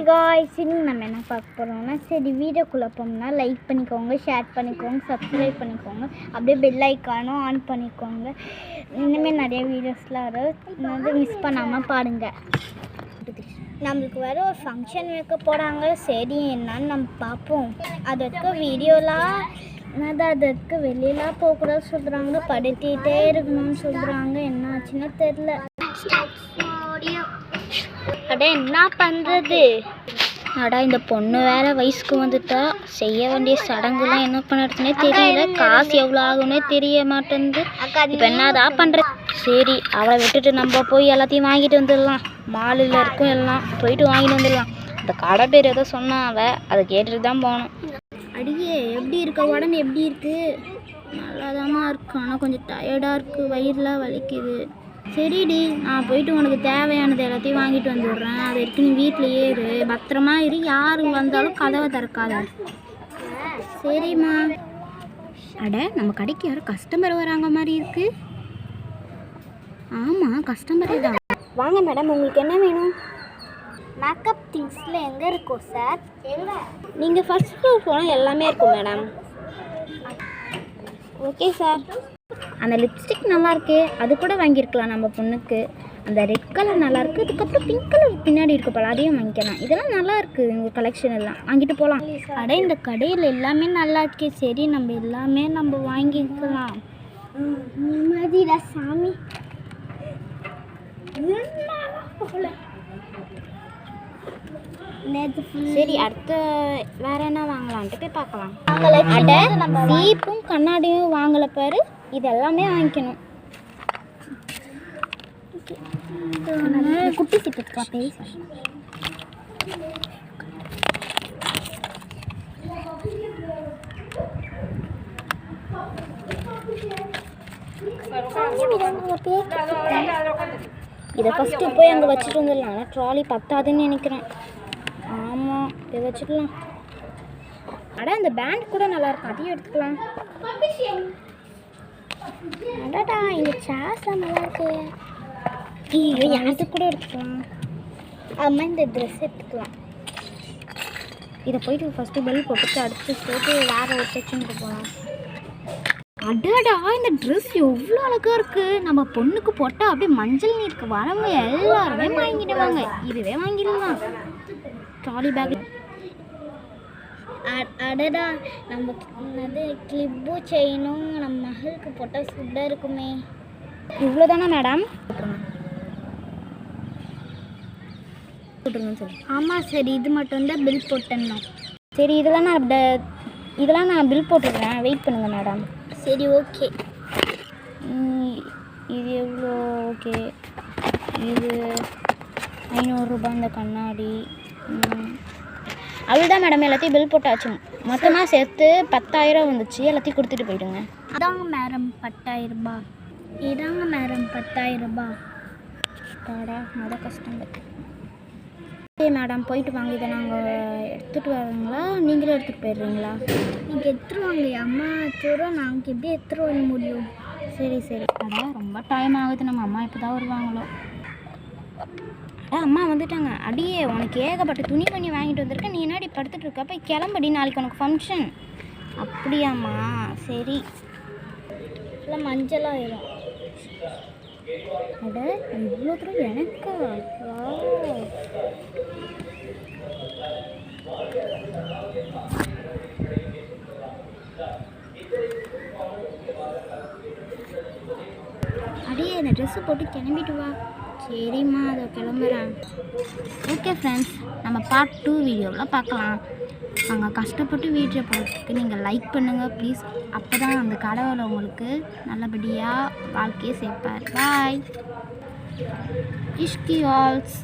Hi guys, இன்னும் நம்ம என்ன பார்க்க போகிறோம்னா, சரி வீடியோக்குள்ளே போனோம்னா லைக் பண்ணிக்கோங்க, ஷேர் பண்ணிக்கோங்க, சப்ஸ்கிரைப் பண்ணிக்கோங்க, அப்படியே பெல் ஐக்கானும் ஆன் பண்ணிக்கோங்க. இனிமேல் நிறைய வீடியோஸ்லாம் வரும், மிஸ் பண்ணாமல் பாருங்கள். நம்மளுக்கு வேறு ஒரு ஃபங்க்ஷன் வைக்க போகிறாங்க. சரி என்னன்னு நம்ம பார்ப்போம். அதற்கு வீடியோலாம் அதற்கு வெளியெலாம் போகக்கூடாது சொல்கிறாங்க, படுத்திகிட்டே இருக்கணும்னு சொல்கிறாங்க. என்ன ஆச்சுன்னா தெரில. அட என்ன பண்ணுறது? அடா இந்த பொண்ணு வேற வயசுக்கு வந்துட்டா, செய்ய வேண்டிய சடங்குலாம் என்ன பண்ணுறதுனே தெரியல. காசு எவ்வளோ ஆகும்னே தெரிய மாட்டேங்குது. இப்போ என்னதான் பண்ணுறது? சரி அவளை விட்டுட்டு நம்ம போய் எல்லாத்தையும் வாங்கிட்டு வந்துடலாம். மாலில் இருக்கும் எல்லாம் போயிட்டு வாங்கிட்டு வந்துடலாம். இந்த கடை பேர் ஏதோ சொன்னா அதை கேட்டுட்டு தான் போகணும். அடியே எப்படி இருக்க? உடம்பு எப்படி இருக்குது? நல்லாதாம்மா இருக்கு, ஆனால் கொஞ்சம் டயர்டாக இருக்குது, வயிறுலாம் வலிக்குது. சரிடி, நான் போயிட்டு உனக்கு தேவையானது எல்லாத்தையும் வாங்கிட்டு வந்துடுறேன். அது வரைக்கும் நீ வீட்டிலையே இரு, பத்திரமா இரு. யார் வந்தாலும் கதவை திறக்காத. சரிம்மா. அட நம்ம கடைக்கு யாரும் கஸ்டமர் வராங்க மாதிரி இருக்கு. ஆமாம் கஸ்டமரே தான். வாங்க மேடம், உங்களுக்கு என்ன வேணும்? மேக்கப் திங்ஸில் எங்கே இருக்கும் சார்? எங்கே? நீங்கள் ஃபர்ஸ்ட் ஃப்ளோர் போனால் எல்லாமே இருக்கும் மேடம். Okay sir. அந்த லிப்ஸ்டிக் நல்லாயிருக்கு, அது கூட வாங்கியிருக்கலாம் நம்ம பொண்ணுக்கு. அந்த ரெட் கலர் நல்லாயிருக்கு, அதுக்கப்புறம் பிங்க் கலர் பின்னாடி இருக்க போல, அதையும் வாங்கிக்கலாம். இதெல்லாம் நல்லாயிருக்கு, உங்கள் கலெக்ஷன் எல்லாம் வாங்கிட்டு போகலாம். அட இந்த கடையில் எல்லாமே நல்லா இருக்கு. சரி நம்ம எல்லாமே நம்ம வாங்கிக்கலாம். மதிடா சாமி. சரி அடுத்த வேற என்ன வாங்கலான்ட்டு போய் பார்க்கலாம். அட சீப்பும் கண்ணாடியும் வாங்கலை பாரு, இது எல்லாமே வாங்கிக்கணும். குட்டி சீப்பு இருக்கா? பெரிய இதை ஃபஸ்ட்டு போய் அங்கே வச்சுட்டு வந்துடலாம். ஆனால் ட்ராலி பத்தாதுன்னு நினைக்கிறேன். ஆமாம் இதை வச்சுக்கலாம். அட அந்த பேண்ட் கூட நல்லாயிருக்கும், அதையும் எடுத்துக்கலாம். அடடா இந்த சேர்ஸ்லாம் நல்லாயிருக்கு. ஐயோ எனக்கு கூட எடுத்துக்கலாம். அம்மா இந்த ட்ரெஸ் எடுத்துக்கலாம். இதை போயிட்டு ஃபஸ்ட்டு பெல் போட்டுட்டு அடுத்து போட்டு வேறு ஒரு செக்ஷனுக்கு போகலாம். அடடா இந்த ட்ரெஸ் எவ்வளோ அழகாக இருக்குது. நம்ம பொண்ணுக்கு போட்டால் அப்படியே மஞ்சள் நீருக்கு வரவங்க எல்லாருமே வாங்கிடுவாங்க. இதுவே வாங்கிடலாம். Trolley bag. அடடா நம்ம அது கிளிப்பு செயினும் நம்ம மகளுக்கு போட்டால் சுட்டாக இருக்குமே. இவ்வளோ தானே மேடம்? போட்டுருங்க சரி. ஆமாம் சரி, இது மட்டும் தான் பில் போட்டேன்னா. சரி இதெல்லாம் நான் பில் போட்டுருக்கேன், வெயிட் பண்ணுங்கள் மேடம். சரி ஓகே. இது எவ்வளோ? ஓகே இது 500 ரூபாய் இந்த கண்ணாடி. அவ்வளோதான் மேடம், எல்லாத்தையும் பில் போட்டாச்சு. மொத்தமாக சேர்த்து 10,000 வந்துச்சு. எல்லாத்தையும் கொடுத்துட்டு போயிடுங்க. அதாங்க மேடம் 10,000 ரூபாய். இதாங்க மேடம் 10,000 ரூபாய். பாடா மொதல் கஸ்டமர். ஓகே மேடம் போயிட்டு வாங்க. இதை நாங்கள் எடுத்துகிட்டு வரோங்களா, நீங்களே எடுத்துகிட்டு போயிடுறீங்களா? நீங்கள் எடுத்துகிட்டு வாங்க. அம்மா தூரம் நாங்கள் எப்படி எடுத்துகிட்டு வர முடியும்? சரி சரி. அதான் ரொம்ப டைம் ஆகுது, நம்ம அம்மா இப்போ தான் வருவாங்களோ. அம்மா வந்துட்டாங்க. அடியே உனக்கு ஏகப்பட்ட துணி பண்ணி வாங்கிட்டு வந்திருக்கேன், நீ என்னடி படுத்துட்டு இருக்க? போய் கிளம்படி, நாளைக்கு உனக்கு ஃபங்க்ஷன். அப்படியாம்மா? சரி. எல்லாம் மஞ்சளாயிரும். அட இவ்வளோ தூரம் எனக்கா? அடியே இந்த ட்ரெஸ்ஸு போட்டு கிளம்பிட்டு வா. சரிம்மா அதை கிளம்புறேன். ஓகே ஃப்ரெண்ட்ஸ், நம்ம பார்ட் 2 வீடியோவில் பார்க்கலாம். நாங்கள் கஷ்டப்பட்டு வீடியோ போடுறதுக்கு நீங்கள் லைக் பண்ணுங்கள் ப்ளீஸ். அப்போ தான் அந்த கடவுளை உங்களுக்கு நல்லபடியாக வாழ்க்கையை சேர்ப்பார். பாய். இஷ்கி ஆல்ஸ்.